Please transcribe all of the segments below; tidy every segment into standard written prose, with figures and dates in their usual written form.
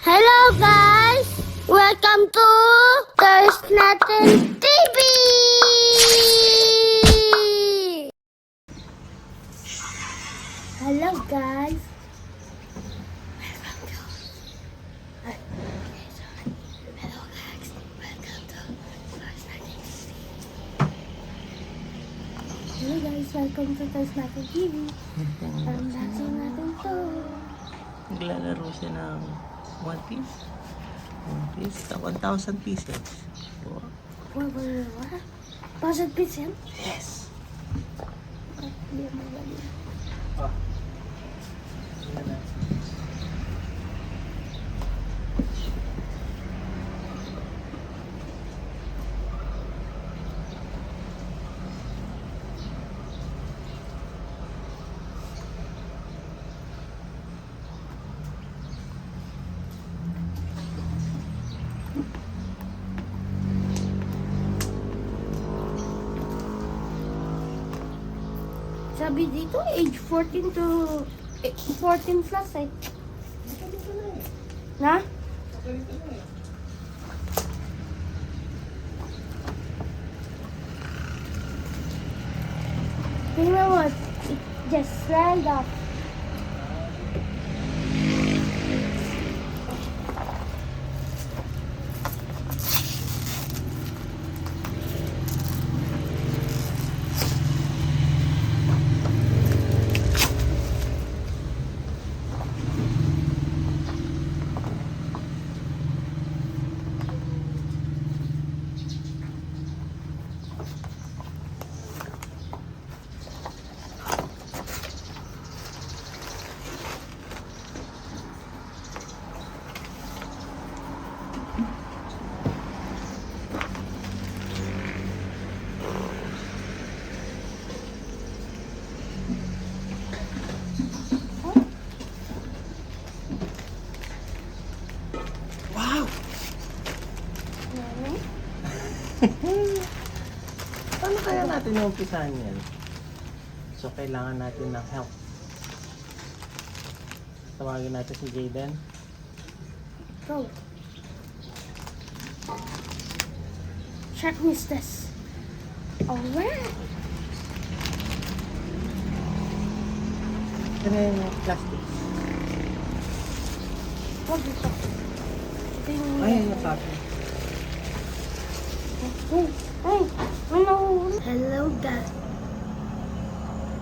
Hello guys! Welcome to There's Nothing TV! Hello guys! Hello guys, welcome to There's Nothing TV. Unboxing natin to. Naglalaro siya ng One Piece. One Piece, 1,000 pieces. Wow. What? 1,000%? Yes! Hindi mo galing. Oh. Yan na. Sabi dito, age 14 to 14 plus eh. Na? Tingnan mo, it just slide off. Wow! Paano kaya natin yung umpisahan yan? So, kailangan natin ng help. Tawagin natin si Jayden. Go. Check this. Alright. Ito na yung plastic. Wag ito. Ito yung... Ay, yung sabi. Ay, ano? Hello guys.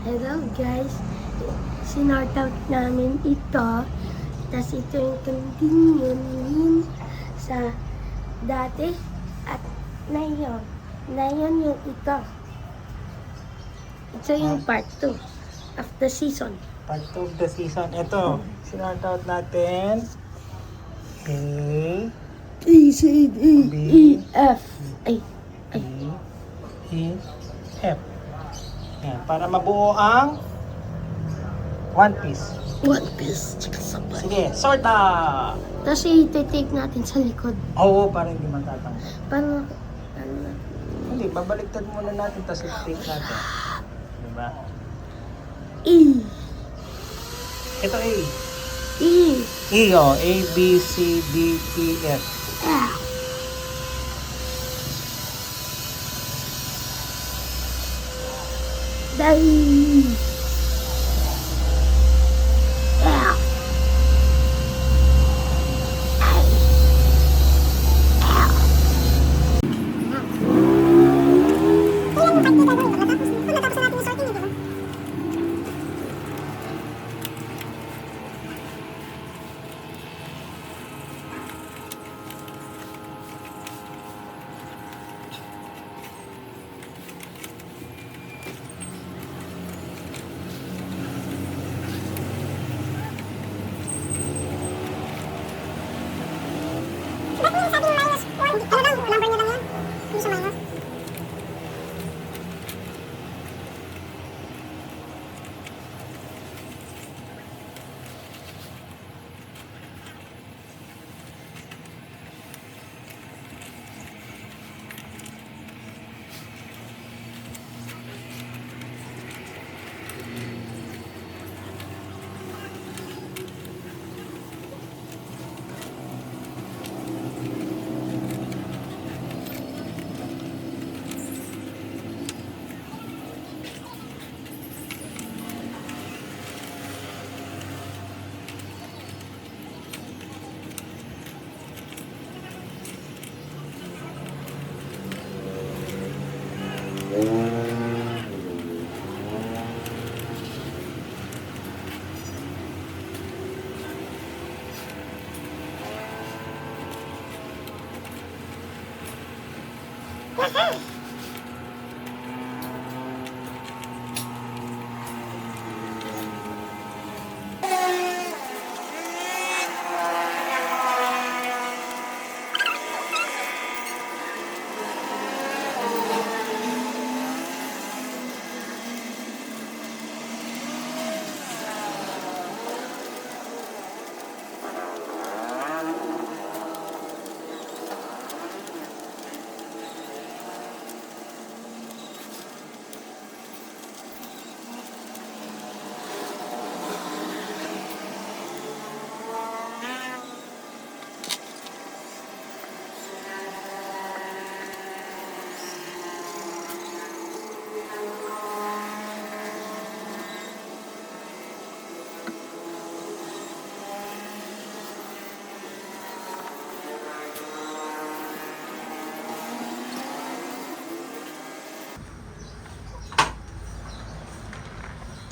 Hello guys. Sinort out namin ito. Tapos ito yung continue sa dati at ngayon. Ngayon yung ito. Ito yung part 2 of the season. Part 2 of the season. Ito, sinart out natin. A, E, C, D, E, F. Ay, B, E, F. Yan, para mabuo ang One Piece. One Piece. Tsaka sabay. Sige, sort out! Tapos i-take natin sa likod. Oo, para hindi matatanggal. Paano? Hindi, babaliktad muna natin, tapos i-take natin. Diba? E. Ito A. E. E, oh. A, B, C, D, E, F. F. Dahil. F.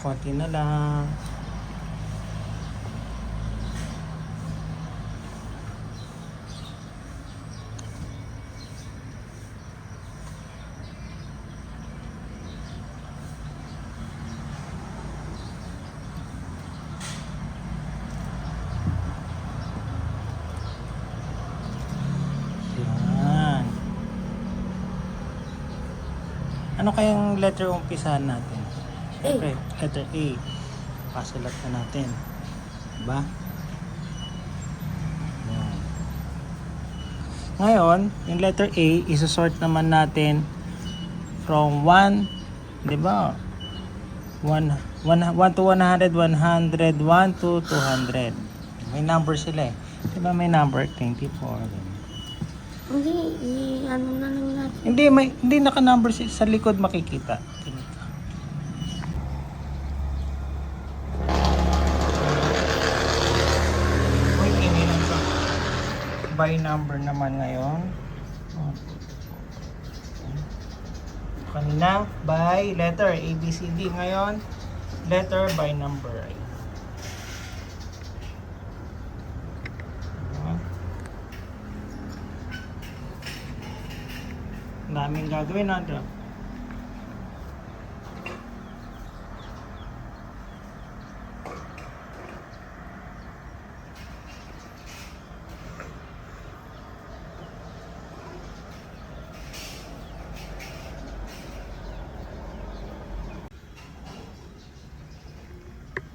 Konti na lang. Yan. Ano kayang letter umpisahan natin? Siyempre, letter A. Pasulat na natin. Diba? Yan. Ngayon, yung letter A, isasort naman natin from 1, diba? 1 to 100, 100, 1 to 200. May number sila eh. Diba may number? 24. Hindi, ano na lang natin. Hindi naka-number sa likod makikita. By number naman ngayon. Kanina, by letter A, B, C, D. Ngayon, letter by number. Ang daming gagawin natin.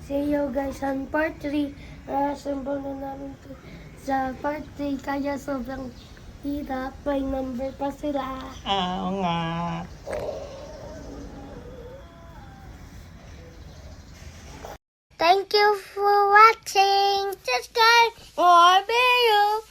See you guys on part 3. Assemble na namin to sa part 3. Kaya sobrang hirap. May number pa sila. Oo nga. Thank you for watching. Subscribe for video.